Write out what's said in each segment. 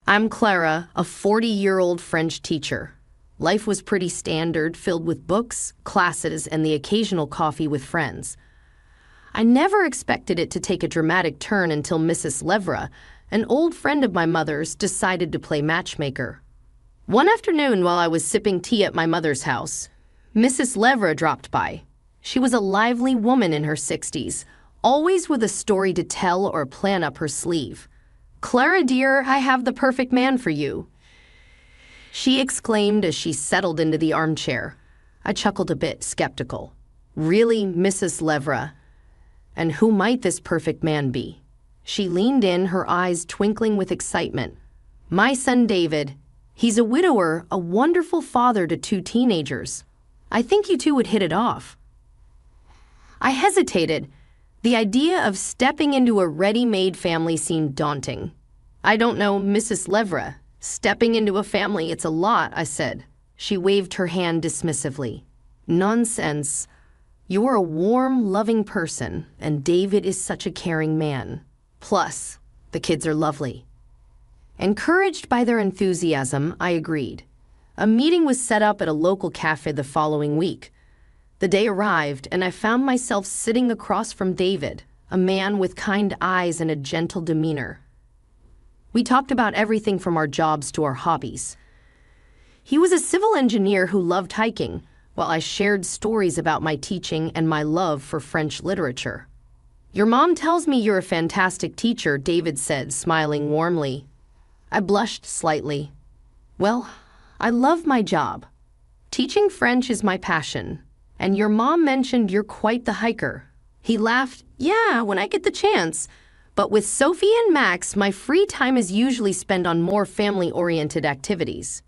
I'm Clara, a 40-year-old French teacher. Life was pretty standard, filled with books, classes, and the occasional coffee with friends. I never expected it to take a dramatic turn until Mrs. Levra, an old friend of my mother's, decided to play matchmaker. One afternoon while I was sipping tea at my mother's house, Mrs. Levra dropped by. She was a lively woman in her 60s, always with a story to tell or a plan up her sleeve. "Clara, dear, I have the perfect man for you," she exclaimed as she settled into the armchair. I chuckled a bit, skeptical. "Really, Mrs. Levra? And who might this perfect man be?" She leaned in, her eyes twinkling with excitement. "My son David. He's a widower, a wonderful father to 2 teenagers. I think you two would hit it off." I hesitated. The idea of stepping into a ready-made family seemed daunting. "I don't know, Mrs. Levra. Stepping into a family, it's a lot," I said. She waved her hand dismissively. "Nonsense. You're a warm, loving person, and David is such a caring man. Plus, the kids are lovely." Encouraged by their enthusiasm, I agreed. A meeting was set up at a local cafe the following week. The day arrived, and I found myself sitting across from David, a man with kind eyes and a gentle demeanor. We talked about everything from our jobs to our hobbies. He was a civil engineer who loved hiking, while I shared stories about my teaching and my love for French literature. "Your mom tells me you're a fantastic teacher," David said, smiling warmly. I blushed slightly. "Well, I love my job. Teaching French is my passion. And your mom mentioned you're quite the hiker." He laughed. "Yeah, when I get the chance. But with Sophie and Max, my free time is usually spent on more family-oriented activities."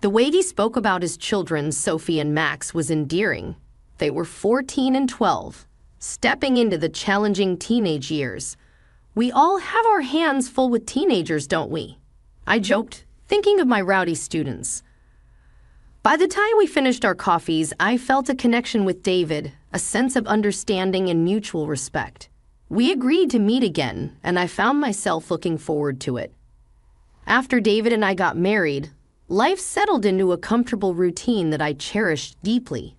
The way he spoke about his children, Sophie and Max, was endearing. They were 14 and 12, stepping into the challenging teenage years. We all have our hands full with teenagers, don't we? I joked, thinking of my rowdy students. By the time we finished our coffees, I felt a connection with David, a sense of understanding and mutual respect. We agreed to meet again, and I found myself looking forward to it. After David and I got married, life settled into a comfortable routine that I cherished deeply.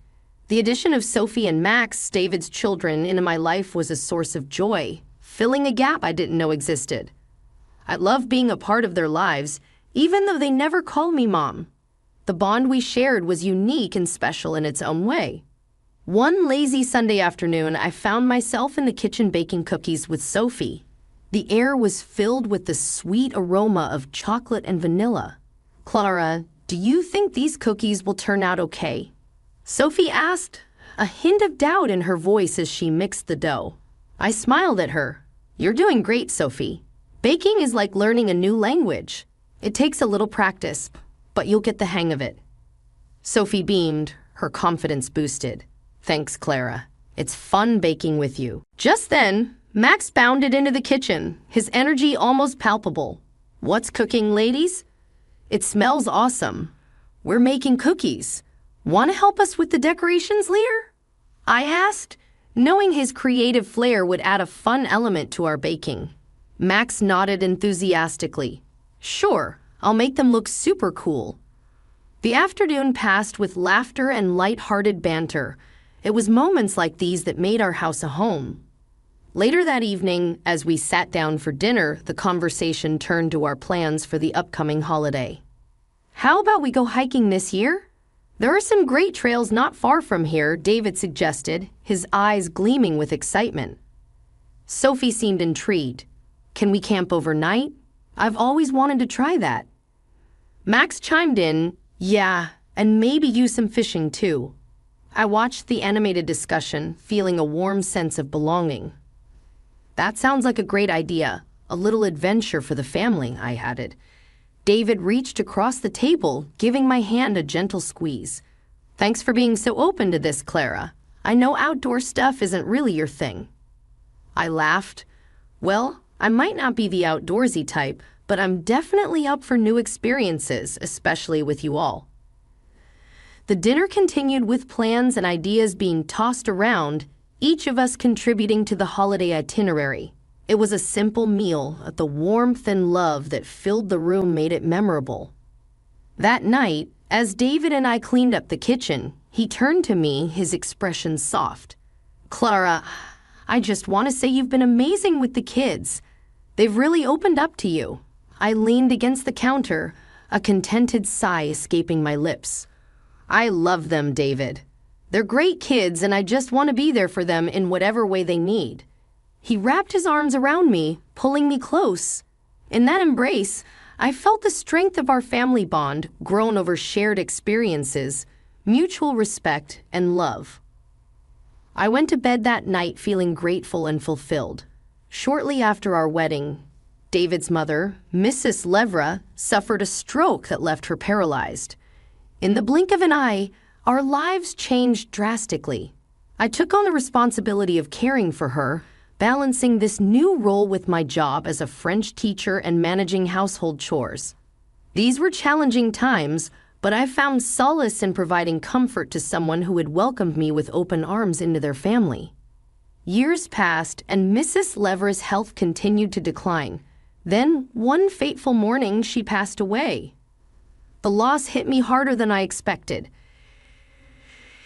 The addition of Sophie and Max, David's children, into my life was a source of joy, filling a gap I didn't know existed. I loved being a part of their lives, even though they never called me Mom. The bond we shared was unique and special in its own way. One lazy Sunday afternoon, I found myself in the kitchen baking cookies with Sophie. The air was filled with the sweet aroma of chocolate and vanilla. "Clara, do you think these cookies will turn out okay?" Sophie asked, a hint of doubt in her voice as she mixed the dough. I smiled at her. "You're doing great, Sophie. Baking is like learning a new language. It takes a little practice, but you'll get the hang of it." Sophie beamed, her confidence boosted. "Thanks, Clara. It's fun baking with you." Just then, Max bounded into the kitchen, his energy almost palpable. "What's cooking, ladies?" "It smells awesome. We're making cookies. Want to help us with the decorations, Lear?" I asked, knowing his creative flair would add a fun element to our baking. Max nodded enthusiastically. "Sure. I'll make them look super cool." The afternoon passed with laughter and light-hearted banter. It was moments like these that made our house a home. Later that evening, as we sat down for dinner, the conversation turned to our plans for the upcoming holiday. "How about we go hiking this year? There are some great trails not far from here," David suggested, his eyes gleaming with excitement. Sophie seemed intrigued. "Can we camp overnight? I've always wanted to try that." Max chimed in, "Yeah, and maybe use some fishing too." I watched the animated discussion, feeling a warm sense of belonging. "That sounds like a great idea, a little adventure for the family," I added. David reached across the table, giving my hand a gentle squeeze. "Thanks for being so open to this, Clara. I know outdoor stuff isn't really your thing." I laughed. "Well, I might not be the outdoorsy type, but I'm definitely up for new experiences, especially with you all." The dinner continued with plans and ideas being tossed around, each of us contributing to the holiday itinerary. It was a simple meal, but the warmth and love that filled the room made it memorable. That night, as David and I cleaned up the kitchen, he turned to me, his expression soft. "Clara, I just want to say you've been amazing with the kids. They've really opened up to you." I leaned against the counter, a contented sigh escaping my lips. "I love them, David. They're great kids, and I just want to be there for them in whatever way they need." He wrapped his arms around me, pulling me close. In that embrace, I felt the strength of our family bond grown over shared experiences, mutual respect, and love. I went to bed that night feeling grateful and fulfilled. Shortly after our wedding, David's mother, Mrs. Levra, suffered a stroke that left her paralyzed. In the blink of an eye, our lives changed drastically. I took on the responsibility of caring for her, balancing this new role with my job as a French teacher and managing household chores. These were challenging times, but I found solace in providing comfort to someone who had welcomed me with open arms into their family. Years passed, and Mrs. Levra's health continued to decline. Then, one fateful morning, she passed away. The loss hit me harder than I expected.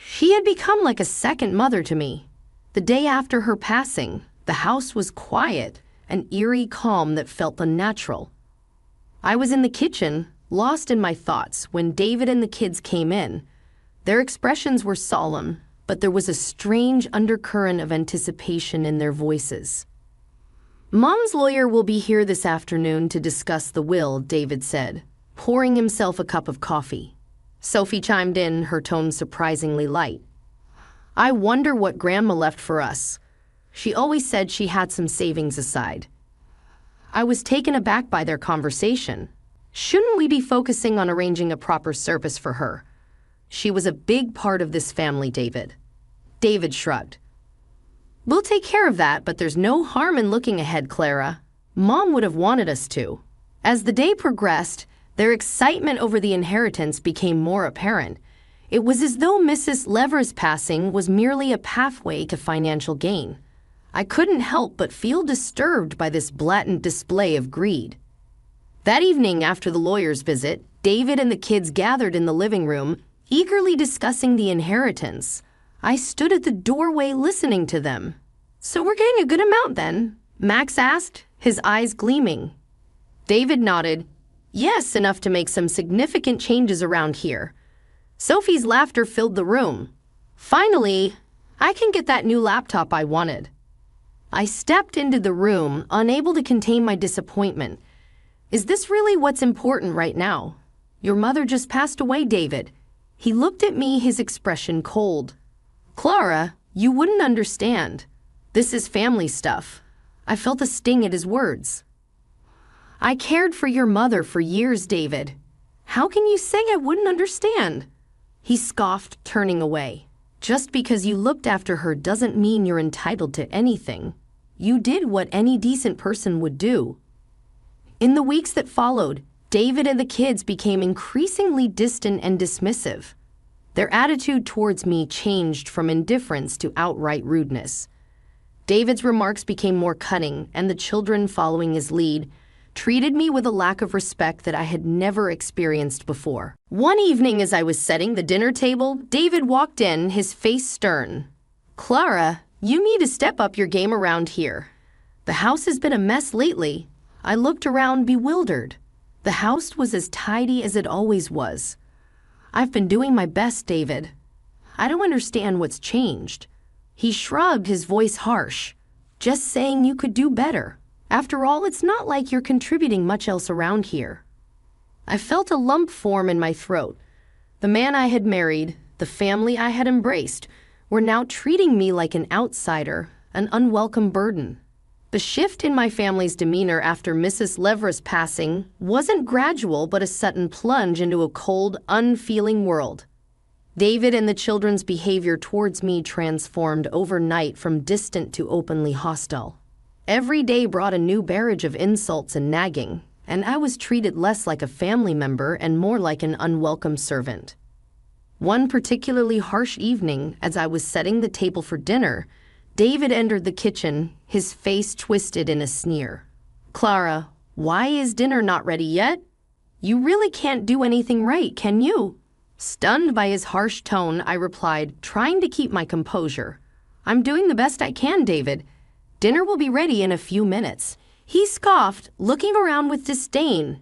She had become like a second mother to me. The day after her passing, the house was quiet, an eerie calm that felt unnatural. I was in the kitchen, lost in my thoughts, when David and the kids came in. Their expressions were solemn, but there was a strange undercurrent of anticipation in their voices. "Mom's lawyer will be here this afternoon to discuss the will," David said, pouring himself a cup of coffee. Sophie chimed in, her tone surprisingly light. "I wonder what Grandma left for us. She always said she had some savings aside." I was taken aback by their conversation. Shouldn't we be focusing on arranging a proper service for her? She was a big part of this family, David. David shrugged. "We'll take care of that, but there's no harm in looking ahead, Clara. Mom would have wanted us to." As the day progressed, their excitement over the inheritance became more apparent. It was as though Mrs. Levra's passing was merely a pathway to financial gain. I couldn't help but feel disturbed by this blatant display of greed. That evening after the lawyer's visit, David and the kids gathered in the living room, eagerly discussing the inheritance. I stood at the doorway listening to them. "So we're getting a good amount then?" Max asked, his eyes gleaming. David nodded. "Yes, enough to make some significant changes around here." Sophie's laughter filled the room. "Finally, I can get that new laptop I wanted." I stepped into the room, unable to contain my disappointment. "Is this really what's important right now? Your mother just passed away, David." He looked at me, his expression cold. "Clara, you wouldn't understand. This is family stuff." I felt a sting at his words. "I cared for your mother for years, David. How can you say I wouldn't understand?" He scoffed, turning away. "Just because you looked after her doesn't mean you're entitled to anything. You did what any decent person would do." In the weeks that followed, David and the kids became increasingly distant and dismissive. Their attitude towards me changed from indifference to outright rudeness. David's remarks became more cutting, and the children, following his lead, treated me with a lack of respect that I had never experienced before. One evening as I was setting the dinner table, David walked in, his face stern. "Clara, you need to step up your game around here. The house has been a mess lately." I looked around bewildered. The house was as tidy as it always was. "I've been doing my best, David. I don't understand what's changed." He shrugged, his voice harsh. "Just saying you could do better. After all, it's not like you're contributing much else around here." I felt a lump form in my throat. The man I had married, the family I had embraced, were now treating me like an outsider, an unwelcome burden. The shift in my family's demeanor after Mrs. Levra's passing wasn't gradual but a sudden plunge into a cold, unfeeling world. David and the children's behavior towards me transformed overnight from distant to openly hostile. Every day brought a new barrage of insults and nagging, and I was treated less like a family member and more like an unwelcome servant. One particularly harsh evening, as I was setting the table for dinner, David entered the kitchen, his face twisted in a sneer. "Clara, why is dinner not ready yet? You really can't do anything right, can you?" Stunned by his harsh tone, I replied, trying to keep my composure. "I'm doing the best I can, David. Dinner will be ready in a few minutes." He scoffed, looking around with disdain.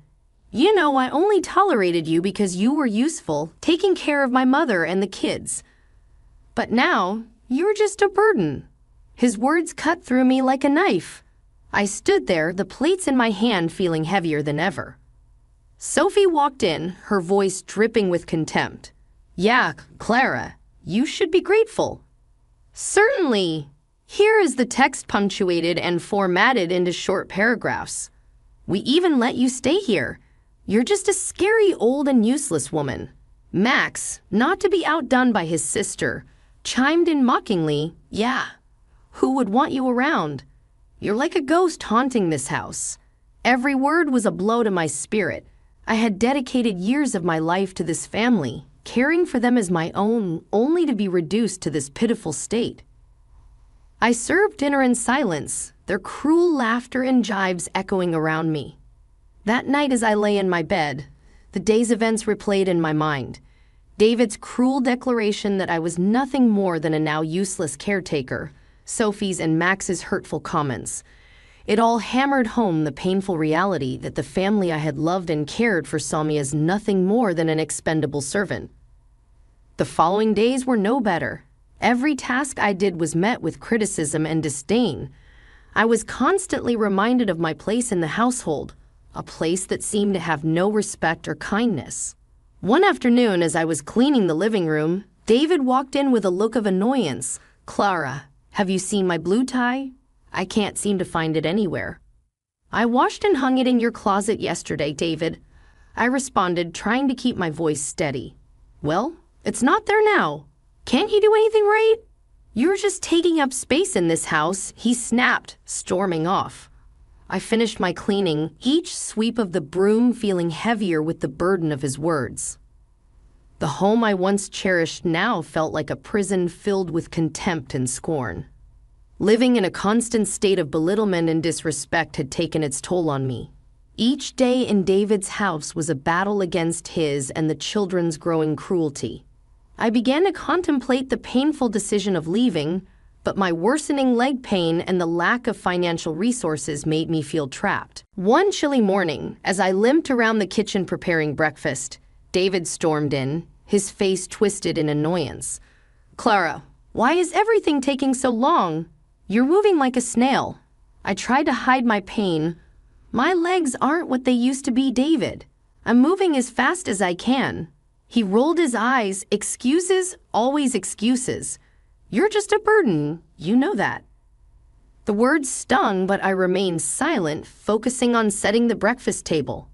"You know, I only tolerated you because you were useful, taking care of my mother and the kids. But now, you're just a burden." His words cut through me like a knife. I stood there, the plates in my hand feeling heavier than ever. Sophie walked in, her voice dripping with contempt. "Yeah, Clara, you should be grateful." "Certainly. Here is the text punctuated and formatted into short paragraphs. We even let you stay here. You're just a scary old and useless woman." Max, not to be outdone by his sister, chimed in mockingly, "Yeah, who would want you around? You're like a ghost haunting this house." Every word was a blow to my spirit. I had dedicated years of my life to this family, caring for them as my own, only to be reduced to this pitiful state. I served dinner in silence, their cruel laughter and jibes echoing around me. That night as I lay in my bed, the day's events replayed in my mind. David's cruel declaration that I was nothing more than a now useless caretaker, Sophie's and Max's hurtful comments. It all hammered home the painful reality that the family I had loved and cared for saw me as nothing more than an expendable servant. The following days were no better. Every task I did was met with criticism and disdain. I was constantly reminded of my place in the household, a place that seemed to have no respect or kindness. One afternoon, as I was cleaning the living room, David walked in with a look of annoyance. "Clara, have you seen my blue tie? I can't seem to find it anywhere." "I washed and hung it in your closet yesterday, David," I responded, trying to keep my voice steady. "Well, it's not there now. Can't you do anything right?" "You're just taking up space in this house," he snapped, storming off. I finished my cleaning, each sweep of the broom feeling heavier with the burden of his words. The home I once cherished now felt like a prison filled with contempt and scorn. Living in a constant state of belittlement and disrespect had taken its toll on me. Each day in David's house was a battle against his and the children's growing cruelty. I began to contemplate the painful decision of leaving, but my worsening leg pain and the lack of financial resources made me feel trapped. One chilly morning, as I limped around the kitchen preparing breakfast, David stormed in, his face twisted in annoyance. "Clara, why is everything taking so long? You're moving like a snail." I tried to hide my pain. "My legs aren't what they used to be, David. I'm moving as fast as I can." He rolled his eyes. "Excuses, always excuses. You're just a burden, you know that." The words stung, but I remained silent, focusing on setting the breakfast table.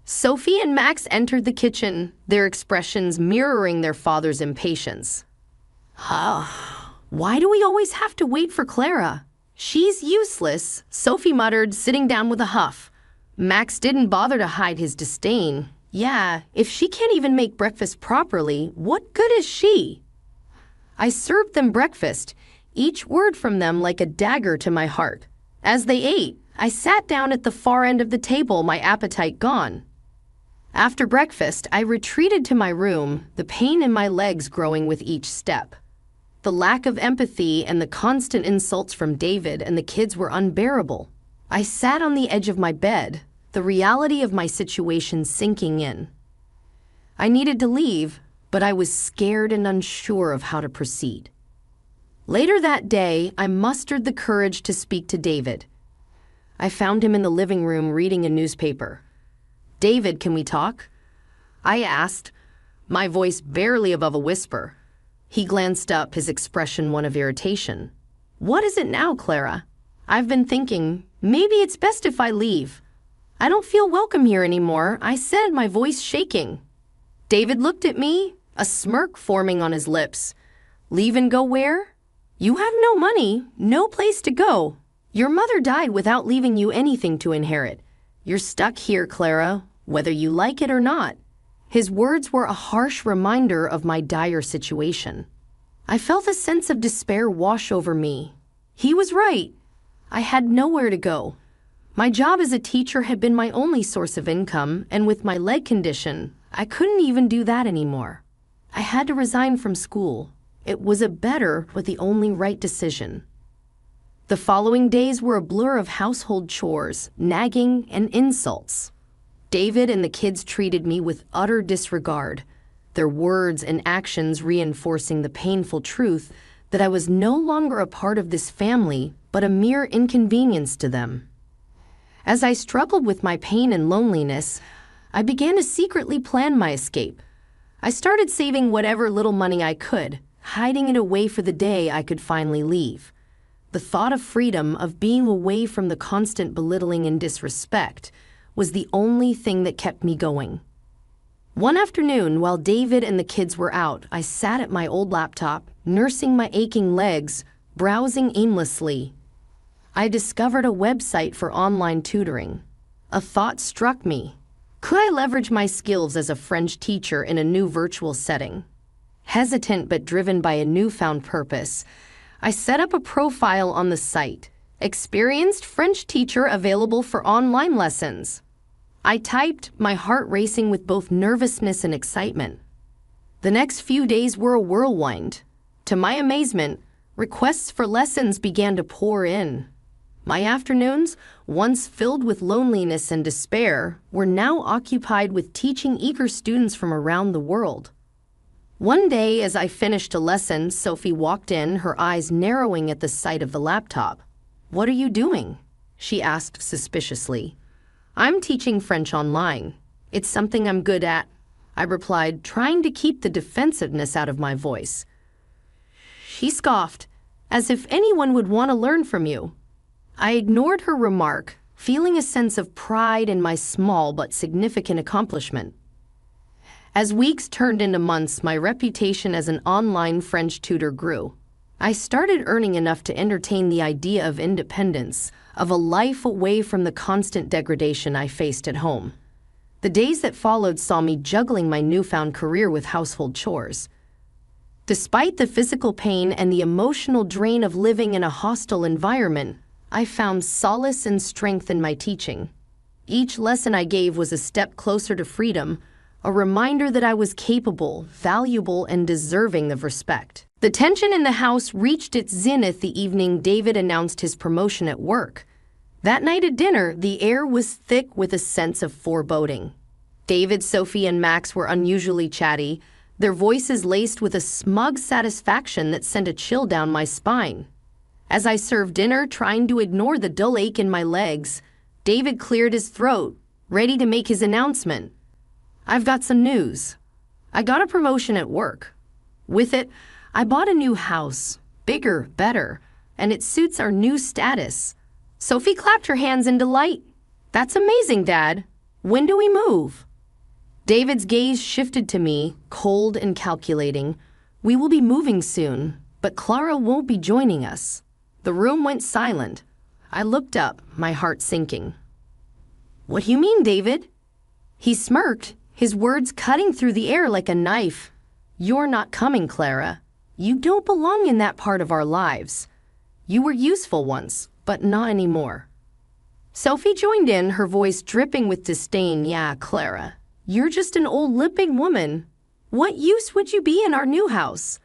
Sophie and Max entered the kitchen, their expressions mirroring their father's impatience. "Why do we always have to wait for Clara? She's useless," Sophie muttered, sitting down with a huff. Max didn't bother to hide his disdain. "Yeah, if she can't even make breakfast properly, what good is she?" I served them breakfast, each word from them like a dagger to my heart. As they ate, I sat down at the far end of the table, my appetite gone. After breakfast, I retreated to my room, the pain in my legs growing with each step. The lack of empathy and the constant insults from David and the kids were unbearable. I sat on the edge of my bed, the reality of my situation sinking in. I needed to leave, but I was scared and unsure of how to proceed. Later that day, I mustered the courage to speak to David. I found him in the living room reading a newspaper. "David, can we talk?" I asked, my voice barely above a whisper. He glanced up, his expression one of irritation. "What is it now, Clara? I've been thinking, maybe it's best if I leave. I don't feel welcome here anymore," I said, my voice shaking. David looked at me, a smirk forming on his lips. "Leave and go where? You have no money, no place to go. Your mother died without leaving you anything to inherit. You're stuck here, Clara, whether you like it or not." His words were a harsh reminder of my dire situation. I felt a sense of despair wash over me. He was right. I had nowhere to go. My job as a teacher had been my only source of income, and with my leg condition, I couldn't even do that anymore. I had to resign from school. It was a better, but the only right decision. The following days were a blur of household chores, nagging, and insults. David and the kids treated me with utter disregard, their words and actions reinforcing the painful truth that I was no longer a part of this family, but a mere inconvenience to them. As I struggled with my pain and loneliness, I began to secretly plan my escape. I started saving whatever little money I could, hiding it away for the day I could finally leave. The thought of freedom, of being away from the constant belittling and disrespect, was the only thing that kept me going. One afternoon, while David and the kids were out, I sat at my old laptop, nursing my aching legs, browsing aimlessly. I discovered a website for online tutoring. A thought struck me. Could I leverage my skills as a French teacher in a new virtual setting? Hesitant but driven by a newfound purpose, I set up a profile on the site. Experienced French teacher available for online lessons. I typed, my heart racing with both nervousness and excitement. The next few days were a whirlwind. To my amazement, requests for lessons began to pour in. My afternoons, once filled with loneliness and despair, were now occupied with teaching eager students from around the world. One day, as I finished a lesson, Sophie walked in, her eyes narrowing at the sight of the laptop. "What are you doing?" she asked suspiciously. "I'm teaching French online. It's something I'm good at," I replied, trying to keep the defensiveness out of my voice. She scoffed, "As if anyone would want to learn from you." I ignored her remark, feeling a sense of pride in my small but significant accomplishment. As weeks turned into months, my reputation as an online French tutor grew. I started earning enough to entertain the idea of independence, of a life away from the constant degradation I faced at home. The days that followed saw me juggling my newfound career with household chores. Despite the physical pain and the emotional drain of living in a hostile environment, I found solace and strength in my teaching. Each lesson I gave was a step closer to freedom, a reminder that I was capable, valuable, and deserving of respect. The tension in the house reached its zenith the evening David announced his promotion at work. That night at dinner, the air was thick with a sense of foreboding. David, Sophie, and Max were unusually chatty, their voices laced with a smug satisfaction that sent a chill down my spine. As I served dinner, trying to ignore the dull ache in my legs, David cleared his throat, ready to make his announcement. "I've got some news. I got a promotion at work. With it, I bought a new house, bigger, better, and it suits our new status." Sophie clapped her hands in delight. "That's amazing, Dad. When do we move?" David's gaze shifted to me, cold and calculating. "We will be moving soon, but Clara won't be joining us." The room went silent. I looked up, my heart sinking. "What do you mean, David?" He smirked, his words cutting through the air like a knife. "You're not coming, Clara. You don't belong in that part of our lives. You were useful once, but not anymore." Sophie joined in, her voice dripping with disdain. "Yeah, Clara, you're just an old limping woman. What use would you be in our new house?"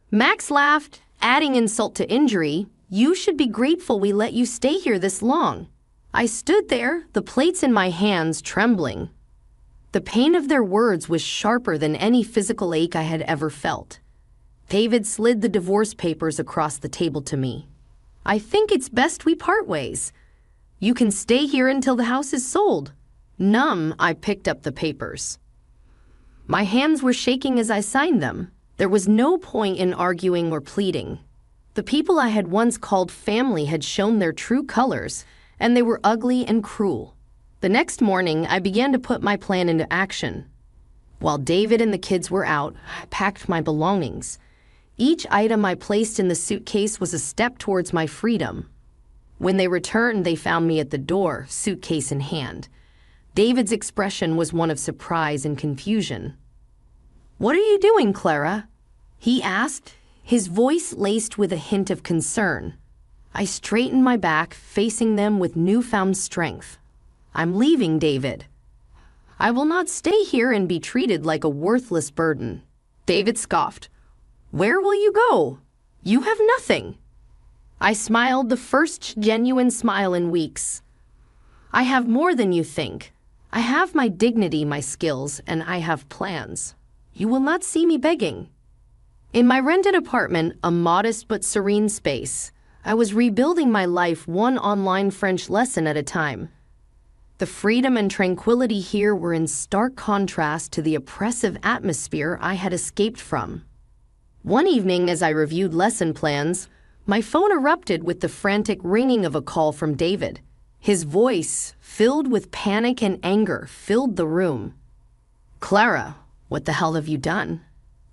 Max laughed, adding insult to injury. "You should be grateful we let you stay here this long." I stood there, the plates in my hands trembling. The pain of their words was sharper than any physical ache I had ever felt. David slid the divorce papers across the table to me. "I think it's best we part ways. You can stay here until the house is sold." Numb, I picked up the papers. My hands were shaking as I signed them. There was no point in arguing or pleading. The people I had once called family had shown their true colors, and they were ugly and cruel. The next morning, I began to put my plan into action. While David and the kids were out, I packed my belongings. Each item I placed in the suitcase was a step towards my freedom. When they returned, they found me at the door, suitcase in hand. David's expression was one of surprise and confusion. "What are you doing, Clara?" he asked, his voice laced with a hint of concern. I straightened my back, facing them with newfound strength. I'm leaving, David. I will not stay here and be treated like a worthless burden. David scoffed. Where will you go? You have nothing. I smiled, the first genuine smile in weeks. I have more than you think. I have my dignity, my skills, and I have plans. You will not see me begging. In my rented apartment, a modest but serene space, I was rebuilding my life one online French lesson at a time. The freedom and tranquility here were in stark contrast to the oppressive atmosphere I had escaped from. One evening, as I reviewed lesson plans, my phone erupted with the frantic ringing of a call from David. His voice, filled with panic and anger, filled the room. Clara, what the hell have you done?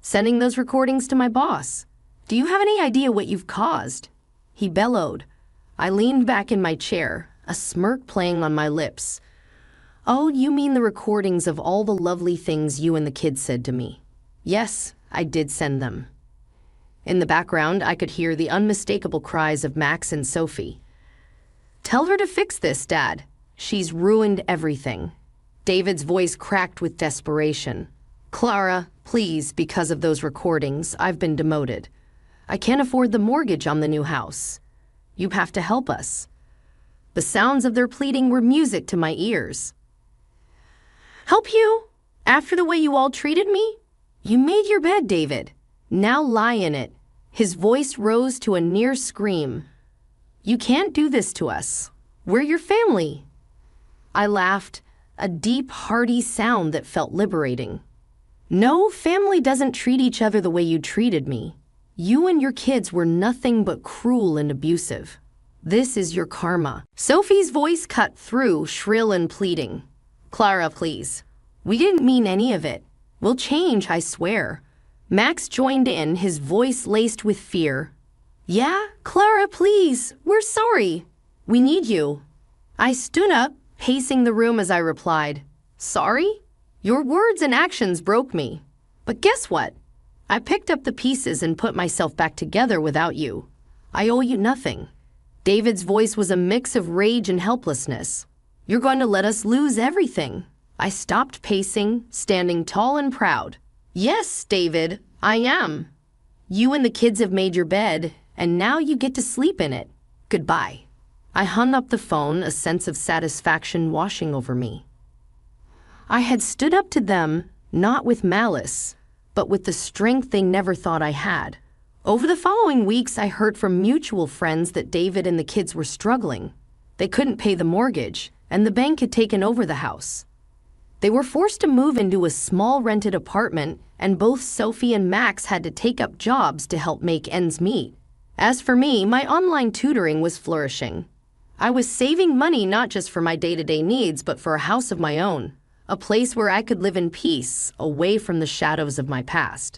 Sending those recordings to my boss. Do you have any idea what you've caused? He bellowed. I leaned back in my chair, a smirk playing on my lips. Oh, you mean the recordings of all the lovely things you and the kids said to me? Yes, I did send them. In the background, I could hear the unmistakable cries of Max and Sophie. Tell her to fix this, Dad. She's ruined everything. David's voice cracked with desperation. Clara, please, because of those recordings, I've been demoted. I can't afford the mortgage on the new house. You have to help us. The sounds of their pleading were music to my ears. Help you? After the way you all treated me? You made your bed, David. Now lie in it. His voice rose to a near scream. You can't do this to us. We're your family. I laughed, a deep, hearty sound that felt liberating. No, family doesn't treat each other the way you treated me. You and your kids were nothing but cruel and abusive. This is your karma. Sophie's voice cut through, shrill and pleading. Clara, please. We didn't mean any of it. We'll change, I swear. Max joined in, his voice laced with fear. Yeah, Clara, please. We're sorry. We need you. I stood up, pacing the room as I replied. Sorry? Your words and actions broke me. But guess what? I picked up the pieces and put myself back together without you. I owe you nothing. David's voice was a mix of rage and helplessness. You're going to let us lose everything. I stopped pacing, standing tall and proud. Yes, David, I am. You and the kids have made your bed, and now you get to sleep in it. Goodbye. I hung up the phone, a sense of satisfaction washing over me. I had stood up to them, not with malice, but with the strength they never thought I had. Over the following weeks, I heard from mutual friends that David and the kids were struggling. They couldn't pay the mortgage, and the bank had taken over the house. They were forced to move into a small rented apartment, and both Sophie and Max had to take up jobs to help make ends meet. As for me, my online tutoring was flourishing. I was saving money not just for my day-to-day needs, but for a house of my own, a place where I could live in peace, away from the shadows of my past.